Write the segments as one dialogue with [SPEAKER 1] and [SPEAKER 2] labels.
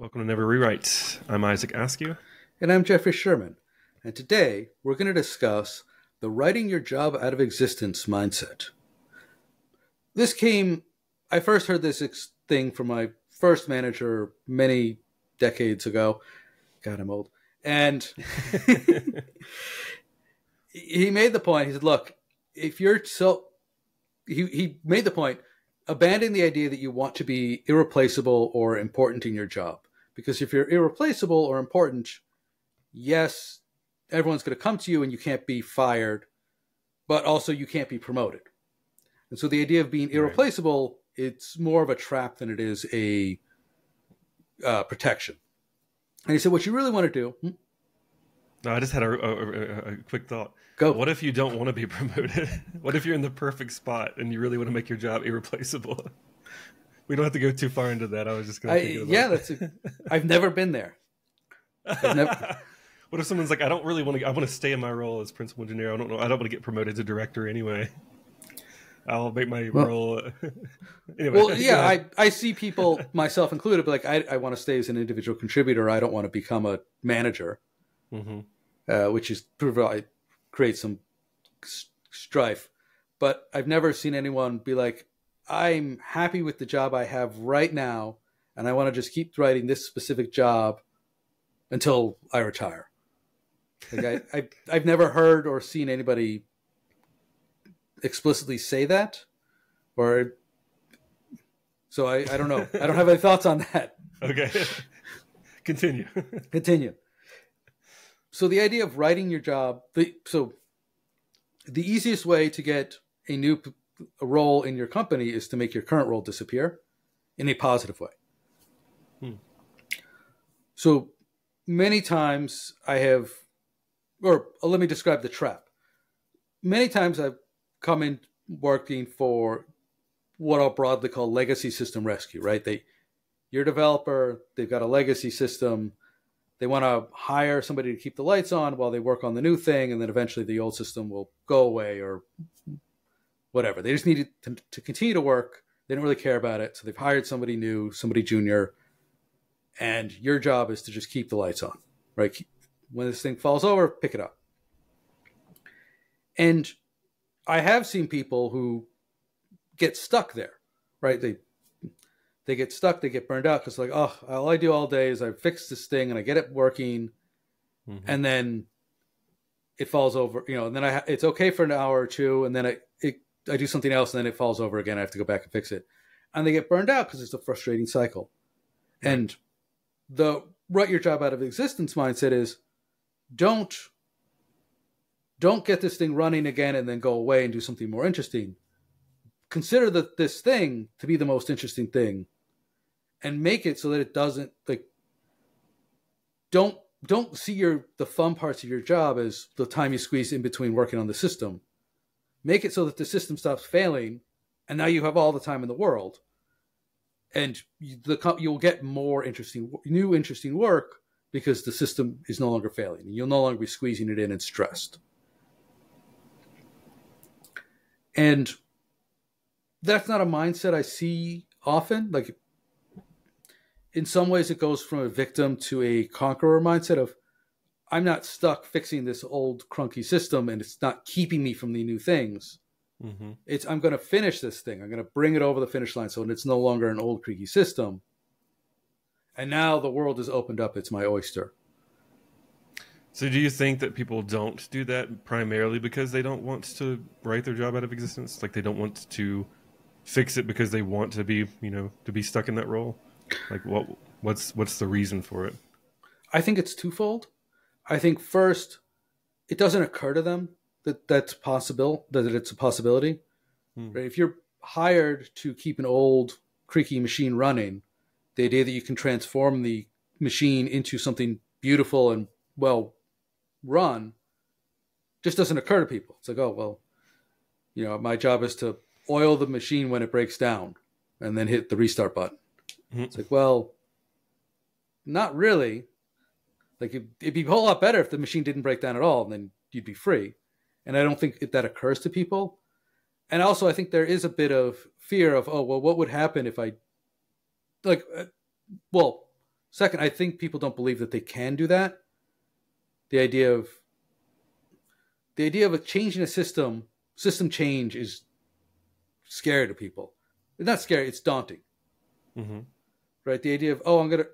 [SPEAKER 1] Welcome to Never Rewrite. I'm Isaac Askew.
[SPEAKER 2] And I'm Jeffrey Sherman. And today we're going to discuss the writing your job out of existence mindset. I first heard this thing from my first manager many decades ago. God, I'm old. And he made the point, he said, look, if you're so, he made the point, abandon the idea that you want to be irreplaceable or important in your job. Because if you're irreplaceable or important, yes, everyone's going to come to you and you can't be fired, but also you can't be promoted. And so the idea of being irreplaceable, it's more of a trap than it is a protection. And he said, what you really want to do...
[SPEAKER 1] No, I just had a quick thought.
[SPEAKER 2] Go.
[SPEAKER 1] What if you don't want to be promoted? What if you're in the perfect spot and you really want to make your job irreplaceable? We don't have to go too far into that. I was just going to think about
[SPEAKER 2] that. I've never been there.
[SPEAKER 1] What if someone's like, I don't really want to, I want to stay in my role as principal engineer. I don't want to get promoted to director anyway. I'll make my role. Anyway.
[SPEAKER 2] Well, yeah, I see people, myself included, but like, I want to stay as an individual contributor. I don't want to become a manager, which is create some strife. But I've never seen anyone be like, I'm happy with the job I have right now, and I want to just keep writing this specific job until I retire. Like I've never heard or seen anybody explicitly say that, or so I don't know. I don't have any thoughts on that.
[SPEAKER 1] Okay, continue.
[SPEAKER 2] So the idea of writing your job. So the easiest way to get a role in your company is to make your current role disappear in a positive way. So many times let me describe the trap. Many times I've come in working for what I'll broadly call legacy system rescue, right? You're a developer, they've got a legacy system. They want to hire somebody to keep the lights on while they work on the new thing. And then eventually the old system will go away or whatever. They just need it to continue to work. They don't really care about it. So they've hired somebody new, somebody junior. And your job is to just keep the lights on, right? When this thing falls over, pick it up. And I have seen people who get stuck there, right? They get stuck, they get burned out because like, oh, all I do all day is I fix this thing and I get it working. And then it falls over, and then it's okay for an hour or two. And then I do something else and then it falls over again. I have to go back and fix it. And they get burned out because it's a frustrating cycle. And the write your job out of existence mindset is don't get this thing running again and then go away and do something more interesting. Consider this thing to be the most interesting thing and make it so that it doesn't don't see the fun parts of your job as the time you squeeze in between working on the system. Make it so that the system stops failing and now you have all the time in the world. And you'll get more new interesting work because the system is no longer failing. And you'll no longer be squeezing it in and stressed. And that's not a mindset I see often. Like, in some ways, it goes from a victim to a conqueror mindset of, I'm not stuck fixing this old crunky system and it's not keeping me from the new things. I'm going to finish this thing. I'm going to bring it over the finish line so it's no longer an old creaky system. And now the world is opened up. It's my oyster.
[SPEAKER 1] So do you think that people don't do that primarily because they don't want to write their job out of existence? Like they don't want to fix it because they want to be, to be stuck in that role? Like what's the reason for it?
[SPEAKER 2] I think it's twofold. I think first, it doesn't occur to them that it's a possibility. Right? If you're hired to keep an old creaky machine running, the idea that you can transform the machine into something beautiful and well run just doesn't occur to people. It's like, oh, well, my job is to oil the machine when it breaks down and then hit the restart button. It's like, well, not really. Like it'd be a whole lot better if the machine didn't break down at all, and then you'd be free. And I don't think that occurs to people. And also, I think there is a bit of fear of, oh, well, what would happen if Second, I think people don't believe that they can do that. The idea of a change in a system change is scary to people. It's not scary, it's daunting.
[SPEAKER 1] Mm-hmm.
[SPEAKER 2] Right? The idea of, I'm going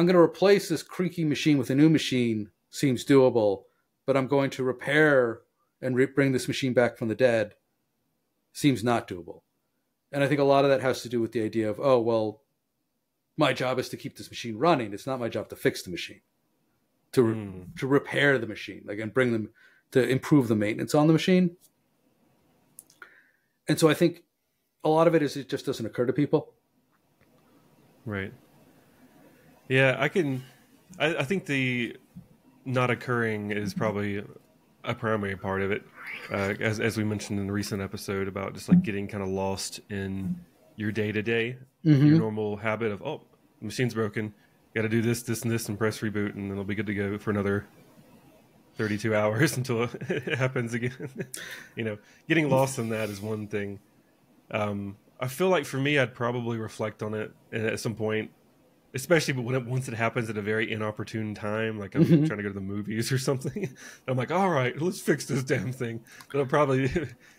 [SPEAKER 2] to replace this creaky machine with a new machine seems doable, but I'm going to repair and bring this machine back from the dead seems not doable. And I think a lot of that has to do with the idea of, my job is to keep this machine running. It's not my job to fix the machine, to repair the machine, and bring them to improve the maintenance on the machine. And so I think a lot of it is it just doesn't occur to people.
[SPEAKER 1] Right. Yeah, I think the not occurring is probably a primary part of it. As we mentioned in the recent episode about just getting kind of lost in your day-to-day, your normal habit of, the machine's broken, got to do this, this, and this, and press reboot, and then it'll be good to go for another 32 hours until it happens again. Getting lost in that is one thing. I feel like for me, I'd probably reflect on it at some point, especially once it happens at a very inopportune time, like I'm trying to go to the movies or something. I'm like, all right, let's fix this damn thing. That'll probably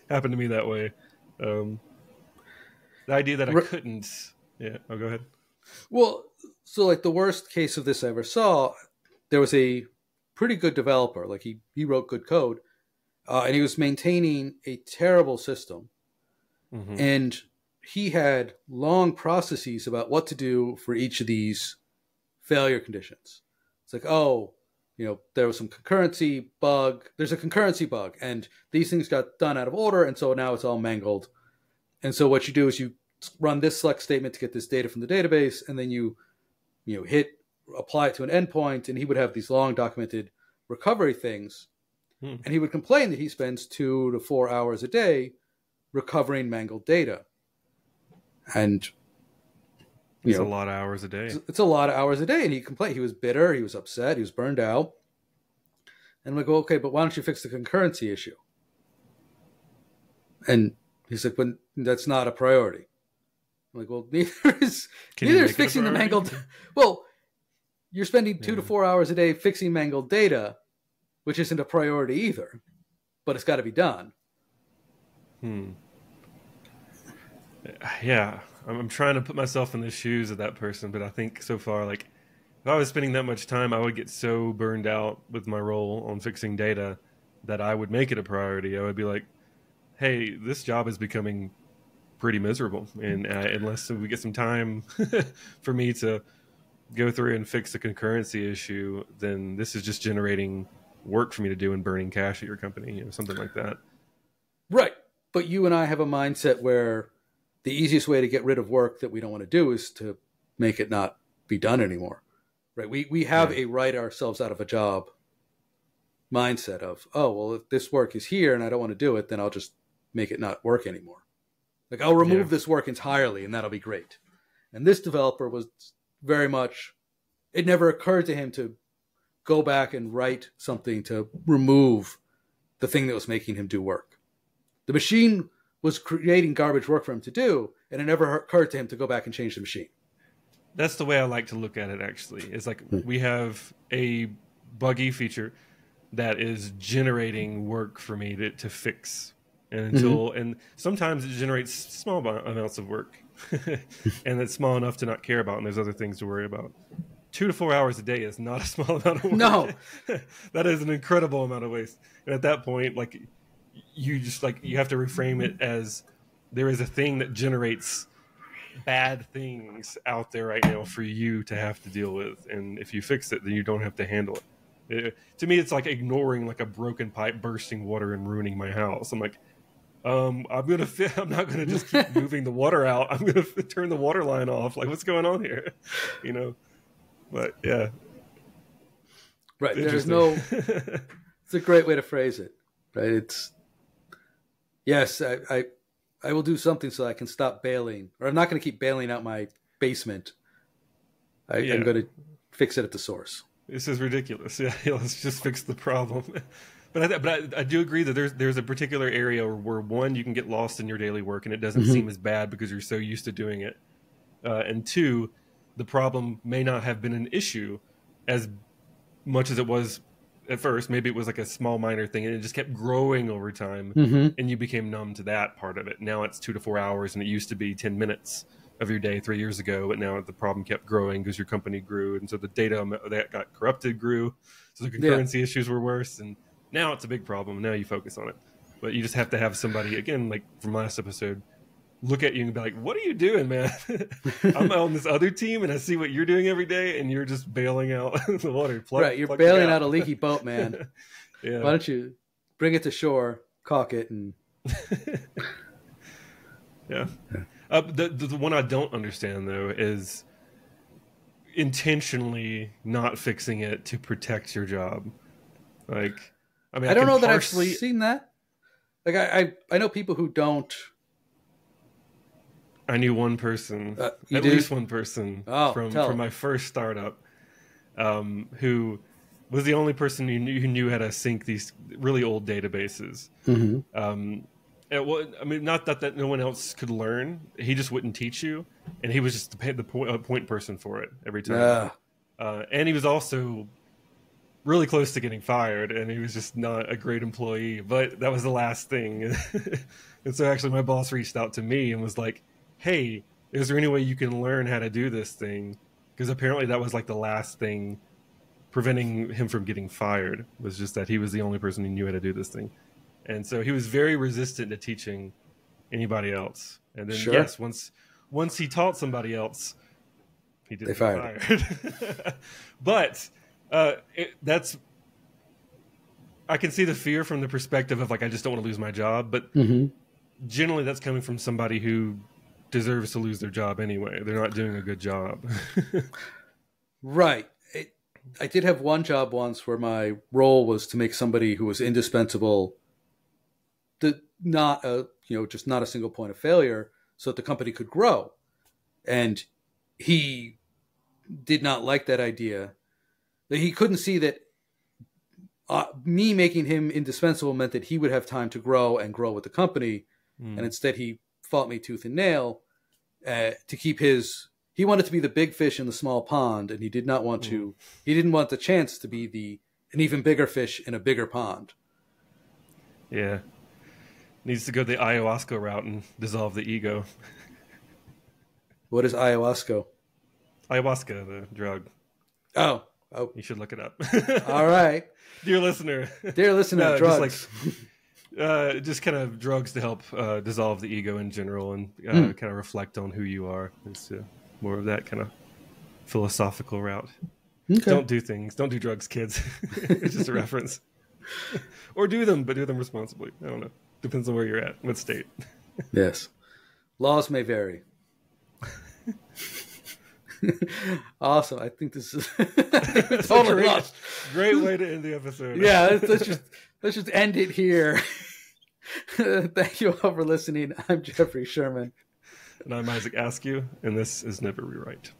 [SPEAKER 1] happen to me that way. The idea that I couldn't. Yeah. Oh, go ahead.
[SPEAKER 2] Well, so the worst case of this I ever saw, there was a pretty good developer. He wrote good code, and he was maintaining a terrible system. Mm-hmm. And he had long processes about what to do for each of these failure conditions. It's there was some concurrency bug. There's a concurrency bug, and these things got done out of order, and so now it's all mangled. And so what you do is you run this select statement to get this data from the database, and then you apply it to an endpoint, and he would have these long documented recovery things. And he would complain that he spends 2 to 4 hours a day recovering mangled data. And
[SPEAKER 1] it's a lot of hours a day.
[SPEAKER 2] It's a lot of hours a day. And he complained. He was bitter. He was upset. He was burned out. And I'm like, okay, but why don't you fix the concurrency issue? And he's like, but that's not a priority. I'm like, well, neither is fixing the mangled. Well, you're spending 2 to 4 hours a day fixing mangled data, which isn't a priority either, but it's got to be done.
[SPEAKER 1] Yeah, I'm trying to put myself in the shoes of that person, but I think so far, if I was spending that much time, I would get so burned out with my role on fixing data that I would make it a priority. I would be like, hey, this job is becoming pretty miserable, and unless we get some time for me to go through and fix the concurrency issue, then this is just generating work for me to do and burning cash at your company, something like that. Right.
[SPEAKER 2] But you and I have a mindset where the easiest way to get rid of work that we don't want to do is to make it not be done anymore. Right. We have a write ourselves out of a job mindset of, if this work is here and I don't want to do it, then I'll just make it not work anymore. I'll remove this work entirely and that'll be great. And this developer was very much, it never occurred to him to go back and write something to remove the thing that was making him do work. The machine was creating garbage work for him to do, and it never occurred to him to go back and change the machine.
[SPEAKER 1] That's the way I like to look at it, actually. It's we have a buggy feature that is generating work for me to fix. And sometimes it generates small amounts of work. And it's small enough to not care about, and there's other things to worry about. 2 to 4 hours a day is not a small amount of work.
[SPEAKER 2] No.
[SPEAKER 1] That is an incredible amount of waste. And at that point, you just you have to reframe it as there is a thing that generates bad things out there right now for you to have to deal with, and if you fix it, then you don't have to handle it. To me, it's like ignoring a broken pipe bursting water and ruining my house. I'm like, I'm not gonna just keep moving the water out. I'm gonna turn the water line off. What's going on here? But yeah,
[SPEAKER 2] right. There's no. It's a great way to phrase it. Right. It's yes. I will do something so I can stop bailing, or I'm not going to keep bailing out my basement. I'm going to fix it at the source.
[SPEAKER 1] This is ridiculous. Yeah, let's just fix the problem. But I do agree that there's a particular area where one, you can get lost in your daily work and it doesn't seem as bad because you're so used to doing it, and two, the problem may not have been an issue as much as it was at first. Maybe it was like a small minor thing and it just kept growing over time, and you became numb to that part of it. Now it's 2 to 4 hours, and it used to be 10 minutes of your day 3 years ago, but now the problem kept growing because your company grew, and so the data that got corrupted grew, so the concurrency issues were worse, and now it's a big problem. Now you focus on it, but you just have to have somebody, again, like from last episode, look at you and be like, what are you doing, man? I'm on this other team and I see what you're doing every day, and you're just bailing out the water.
[SPEAKER 2] You're bailing out a leaky boat, man.
[SPEAKER 1] Yeah.
[SPEAKER 2] Why don't you bring it to shore, caulk it, and
[SPEAKER 1] yeah. The one I don't understand, though, is intentionally not fixing it to protect your job. Like, I mean,
[SPEAKER 2] I don't know that I've seen that. Like, I know people who don't.
[SPEAKER 1] I knew one person, at least one person, from my first startup, who was the only person who knew how to sync these really old databases. I mean, not that no one else could learn. He just wouldn't teach you, and he was just the point person for it every time. And he was also really close to getting fired, and he was just not a great employee. But that was the last thing. And so actually my boss reached out to me and was like, hey, is there any way you can learn how to do this thing? Because apparently that was like the last thing preventing him from getting fired, was just that he was the only person who knew how to do this thing. And so he was very resistant to teaching anybody else. And then, yes, once he taught somebody else, he didn't get fired. But I can see the fear from the perspective of, like, I just don't want to lose my job. But generally that's coming from somebody who deserves to lose their job anyway. They're not doing a good job.
[SPEAKER 2] Right. I did have one job once where my role was to make somebody who was indispensable, just not a single point of failure, so that the company could grow. And he did not like that idea. He couldn't see that me making him indispensable meant that he would have time to grow and grow with the company. And instead he fought me tooth and nail to keep he wanted to be the big fish in the small pond, and he did not want he didn't want the chance to be an even bigger fish in a bigger pond.
[SPEAKER 1] Yeah. Needs to go the ayahuasca route and dissolve the ego.
[SPEAKER 2] What is ayahuasca?
[SPEAKER 1] Ayahuasca, the drug.
[SPEAKER 2] Oh.
[SPEAKER 1] You should look it up.
[SPEAKER 2] All right.
[SPEAKER 1] Dear listener,
[SPEAKER 2] drugs.
[SPEAKER 1] Just kind of drugs to help dissolve the ego in general, and kind of reflect on who you are. It's more of that kind of philosophical route. Okay. Don't do drugs, kids. It's just a reference. Or do them, but do them responsibly. I don't know. Depends on where you're at, what state.
[SPEAKER 2] Yes. Laws may vary. Awesome. I think this is totally
[SPEAKER 1] great way to end the episode.
[SPEAKER 2] Yeah, let's just end it here. Thank you all for listening. I'm Jeffrey Sherman.
[SPEAKER 1] And I'm Isaac Askew, and this is Never Rewrite.